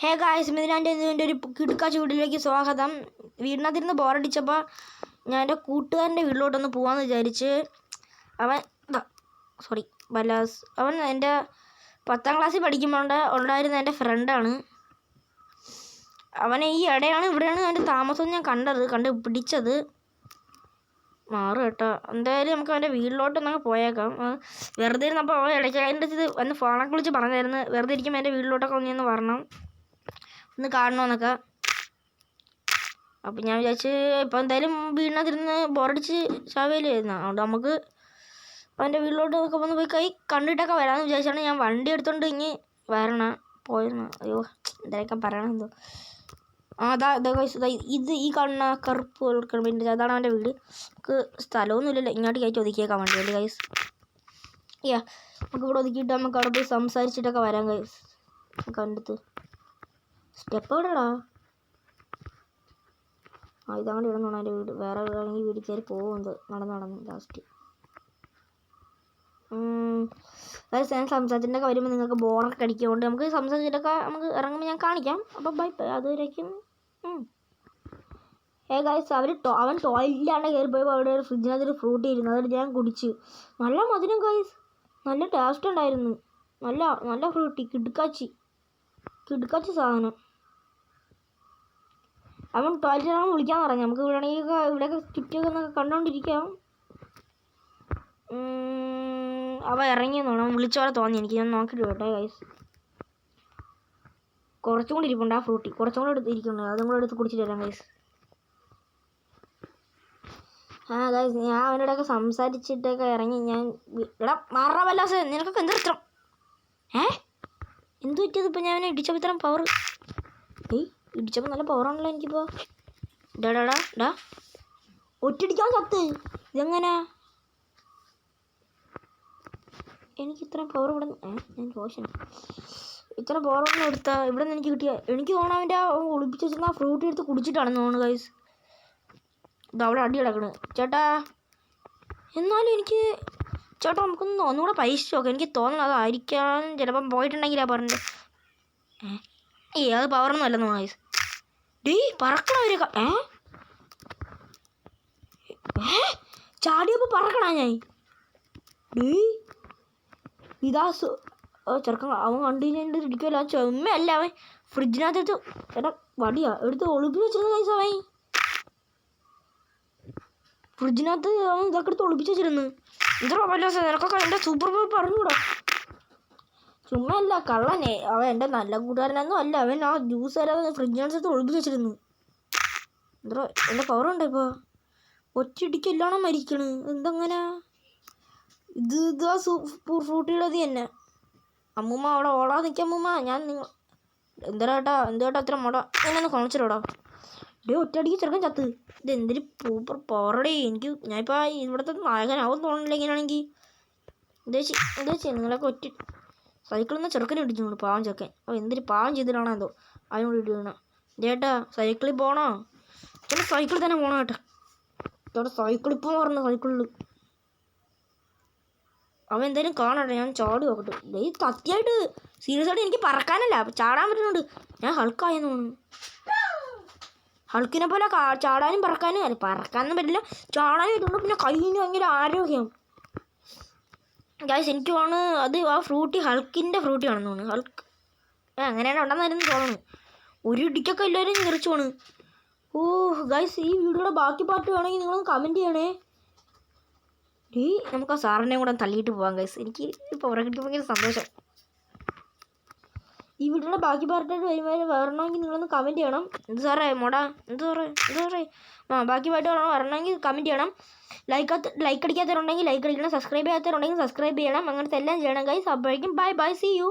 Hey guys, ഇതിൻ്റെ ഒരു കിടുക്കാച്ച വീട്ടിലേക്ക് സ്വാഗതം. വീടിനകത്തിരുന്ന് ബോറടിച്ചപ്പോൾ ഞാൻ എൻ്റെ കൂട്ടുകാരൻ്റെ വീട്ടിലോട്ടൊന്ന് പോകാമെന്ന് വിചാരിച്ച്. അവൻ എൻ്റെ 10ാം ക്ലാസ്സിൽ പഠിക്കുമ്പോൾ ഉണ്ടായിരുന്ന എൻ്റെ ഫ്രണ്ടാണ്. അവനെ ഈ ഇടയാണ് ഇവിടെയാണ് എൻ്റെ താമസം ഞാൻ കണ്ട് പിടിച്ചത്. മാറും കേട്ടോ. എന്തായാലും നമുക്ക് അവൻ്റെ വീട്ടിലോട്ടൊന്നങ്ങ് പോയേക്കാം. വെറുതെ ഇരുന്നപ്പോൾ അവൻ ഇടയ്ക്ക് അതിൻ്റെ ഇത് വന്ന് ഫോണൊക്കെ വിളിച്ച് പറഞ്ഞായിരുന്നു വെറുതെ ഇരിക്കുമ്പോൾ എൻ്റെ വീട്ടിലോട്ടൊക്കെ ഒന്ന് വരണം, ഒന്ന് കാണണമെന്നൊക്കെ. അപ്പം ഞാൻ വിചാരിച്ച് ഇപ്പം എന്തായാലും വീടിനകത്തിരുന്ന് ബോറടിച്ച് ചാവേലായിരുന്നു, അതുകൊണ്ട് നമുക്ക് അവൻ്റെ വീട്ടിലോട്ട് ഒക്കെ വന്ന് പോയി കണ്ടിട്ടൊക്കെ വരാമെന്ന് വിചാരിച്ചാണ് ഞാൻ വണ്ടി എടുത്തോണ്ട് ഇങ്ങ് പോയിരുന്നു. അയ്യോ, എന്തായാലും പറയണമെന്തോ. ഇത് ഈ കാണുന്ന കറുപ്പ് വേണ്ടി അതാണ് അവൻ്റെ വീട്. നമുക്ക് സ്ഥലമൊന്നുമില്ലല്ലോ, ഇങ്ങോട്ട് കയറ്റി ഒതുക്കിയേക്കാൻ വേണ്ടി ഗൈസ്. നമുക്ക് ഇവിടെ ഒതുക്കിയിട്ട് നമുക്ക് അവിടെ പോയി സംസാരിച്ചിട്ടൊക്കെ വരാം ഗൈസ്. കണ്ടെത്ത് സ്റ്റെപ്പ് എവിടെടാ? ഇതങ്ങോട്ട് ഇടുന്നതാണ് എൻ്റെ വീട്. വേറെ വീടാണെങ്കിൽ വീട്ടിൽ കയറി പോകുന്നത് നടന്ന് ലാസ്റ്റ്. അതായത് ഞാൻ സംസാരിച്ചിട്ടൊക്കെ വരുമ്പോൾ നിങ്ങൾക്ക് ബോറൊക്കെ അടിക്കുകൊണ്ട് നമുക്ക് സംസാരിച്ചിട്ടൊക്കെ നമുക്ക് ഇറങ്ങുമ്പോൾ ഞാൻ കാണിക്കാം. അപ്പം ബൈ, അതുവരേക്കും. ഗൈസ്, അവൻ ടോയ്ലറ്റിലാണ് കയറി പോയപ്പോൾ അവിടെ ഒരു ഫ്രിഡ്ജിനകത്തൊരു ഫ്രൂട്ടി ഇരുന്നു. അതായത് ഞാൻ കുടിച്ച്. നല്ല മധുരം ഗൈസ്, നല്ല ടേസ്റ്റ് ഉണ്ടായിരുന്നു. നല്ല ഫ്രൂട്ടി, കിടുക്കാച്ചി സാധനം. അവൻ ടോയ്ലറ്റിലാണ് വിളിക്കാന്ന് പറഞ്ഞു. നമുക്ക് ഇവിടെയൊക്കെ ചുറ്റിയൊക്കെ ഒന്ന് കണ്ടുകൊണ്ടിരിക്കാം. അവൻ ഇറങ്ങിയെന്നാണ്, അവൻ വിളിച്ചോടെ തോന്നി എനിക്ക്. ഞാൻ നോക്കിയിട്ട് കേട്ടോ ഗൈസ്. കുറച്ചും കൂടി ഇരിപ്പുണ്ട് ആ ഫ്രൂട്ടി, കുറച്ചും കൂടെ ഇരിക്കുന്നുണ്ട്. അതും കൂടെ എടുത്ത് കുടിച്ചിട്ട് വരാം ഗൈസ്. ഗൈസ്, ഞാൻ അവനോടൊക്കെ സംസാരിച്ചിട്ടൊക്കെ ഇറങ്ങി. ഞാൻ മാറാവല്ലാസ്, നിനക്കൊക്കെ എന്ത് ഇത്രം എന്ത് പറ്റിയത്? ഇപ്പം ഞാൻ അവനെ ഇടിച്ചപ്പോൾ ഇത്രയും പവർ. ഇടിച്ചപ്പോൾ നല്ല പവറാണല്ലോ എനിക്കിപ്പോൾ. ഡാ ഒറ്റടിക്കാൻ ചത്ത്. ഇതെങ്ങനെ എനിക്ക് ഇത്രയും പവർ ഇവിടെ ഞാൻ ദോഷം ഇത്ര പവറൊന്നും എടുത്താൽ ഇവിടെ നിന്ന് എനിക്ക് കിട്ടിയ എനിക്ക് തോന്നുന്നു അവൻ്റെ ഒളിപ്പിച്ച് വെച്ചിരുന്ന ആ ഫ്രൂട്ട് എടുത്ത് കുടിച്ചിട്ടാണെന്ന് തോന്നുന്നു ഗൈസ്. അവിടെ അടി കിടക്കണ് ചേട്ടാ. എന്നാലും എനിക്ക് ചേട്ടാ നമുക്കൊന്ന് ഒന്നുകൂടെ പരീക്ഷിച്ച് നോക്കാം. എനിക്ക് തോന്നുന്നു അതായിരിക്കാൻ ചിലപ്പം പോയിട്ടുണ്ടെങ്കിലാ പറഞ്ഞത്. അത് പവറൊന്നും അല്ലെന്ന് ഗൈസ്. പറക്കണവരൊക്കെ ചാടിയപ്പോൾ പറക്കണ ഞാൻ. ഇതാ ചെറുക്കൻ. അവൻ കണ്ടു കഴിഞ്ഞിട്ട് ഇടിക്കുമല്ലോ. ആ ചെമ്മയല്ല, അവൻ ഫ്രിഡ്ജിനകത്തെടുത്ത് വടിയാ എടുത്ത് ഒളിപ്പിച്ച് വെച്ചിരുന്നു ഗൈസ്. അവൻ ഫ്രിഡ്ജിനകത്ത് അവൻ ഇതൊക്കെ എടുത്ത് ഒളിപ്പിച്ച് വെച്ചിരുന്നു. ഇത്ര വല്ലാസ നിനക്കൊക്കെ എൻ്റെ സൂപ്പർ പവർ പറഞ്ഞൂടാ. ചുമ്മാ അല്ല, കള്ളനെ. അവൻ എൻ്റെ നല്ല കൂട്ടുകാരനൊന്നും അല്ല. അവൻ ആ ജ്യൂസ് അല്ലാതെ ഫ്രിഡ്ജിനകത്ത് ഒളിപ്പിച്ച് വെച്ചിരുന്നു. എൻ്റെ പവറുണ്ട് ഇപ്പോൾ. ഒറ്റയിടിക്കെല്ലാണോ മരിക്കണ്? എന്തെങ്ങനെ ഇത് ആ ഫ്രൂട്ടിയുള്ളത് തന്നെ. അമ്മൂമ്മ അവിടെ ഓടാതെ നിൽക്കുക. അമ്മൂമ്മ ഞാൻ എന്തേട്ടാ അത്ര മോട എന്നെ കാണിച്ചിട്ടോടാ. ഒറ്റയടിക്ക് ചെറുക്കൻ ചത്ത്. ഇത് എന്തൊരു സൂപ്പർ പവറടേ. ഞാനിപ്പോൾ ഇവിടുത്തെ നായകനാവും തോന്നുന്നില്ല ഇങ്ങനെയാണെങ്കിൽ. ഉദ്ദേശിച്ച് നിങ്ങളൊക്കെ ഒറ്റ സൈക്കിളിൽ നിന്ന് ചെറുക്കനെ ഇടിച്ചു. പാവം ചെറുക്കൻ. അപ്പോൾ എന്തൊരു പാവം ചെയ്തിട്ടാണോ എന്തോ അതിനോട് ഇടുകയാണ്. ചേട്ടാ സൈക്കിളിൽ പോകണോ? ചേട്ടാ സൈക്കിളിൽ തന്നെ പോകണം കേട്ടോ. ചേട്ടാ സൈക്കിളിൽ ഇപ്പോൾ പറഞ്ഞു. സൈക്കിളിൽ അവൻ എന്തായാലും കാണട്ടെ. ഞാൻ ചാടി നോക്കട്ടെ. സത്യമായിട്ട് സീരിയസ് ആയിട്ട് എനിക്ക് പറക്കാനല്ല, ചാടാൻ പറ്റുന്നുണ്ട്. ഞാൻ ഹൾക്കായെന്ന് തോന്നുന്നു. ഹൾക്കിനെ പോലെ ചാടാനും പറക്കാനും അല്ല, പറക്കാനൊന്നും പറ്റില്ല, ചാടാനും പറ്റുള്ളൂ. പിന്നെ കയ്യിന് ഭയങ്കര ആരോഗ്യം ഗൈസ്. എനിക്ക് തോന്നുന്നു അത് ആ ഫ്രൂട്ടി ഹൾക്കിൻ്റെ ഫ്രൂട്ടി ആണെന്ന് തോന്നുന്നു. ഹൾക്ക് അങ്ങനെയാണ് ഉണ്ടെന്നായിരുന്നു തോന്നുന്നു. ഒരു ഇടിക്കൊക്കെ എല്ലാവരും ഞെറിച്ചു പോണ്. ഗൈസ്, ഈ വീഡിയോയുടെ ബാക്കി പാർട്ട് വേണമെങ്കിൽ നിങ്ങളൊന്ന് കമൻറ്റ് ചെയ്യണേ. നമുക്ക് ആ സാറിനെ കൂടെ തള്ളിയിട്ട് പോകാം ഗൈസ്. എനിക്ക് പവർ കിട്ടിയ ഭയങ്കര സന്തോഷം. ഈ വീഡിയോയുടെ ബാക്കി പാർട്ടായിട്ട് വരണമെങ്കിൽ നിങ്ങളൊന്ന് കമൻറ്റ് ചെയ്യണം. എന്ത് സാറേ മോടാ, എന്ത് സാറേ ബാക്കി പാർട്ട് വരണമെങ്കിൽ കമൻറ്റ് ചെയ്യണം. ലൈക്ക് അടിക്കാത്തവരുണ്ടെങ്കിൽ ലൈക്ക് അടിക്കണം. സബ്സ്ക്രൈബ് ചെയ്യാത്തവരുണ്ടെങ്കിൽ സബ്സ്ക്രൈബ് ചെയ്യണം. അങ്ങനത്തെ എല്ലാം ചെയ്യണം ഗൈസ്. അപ്പോഴേക്കും ബൈ, സീ യു.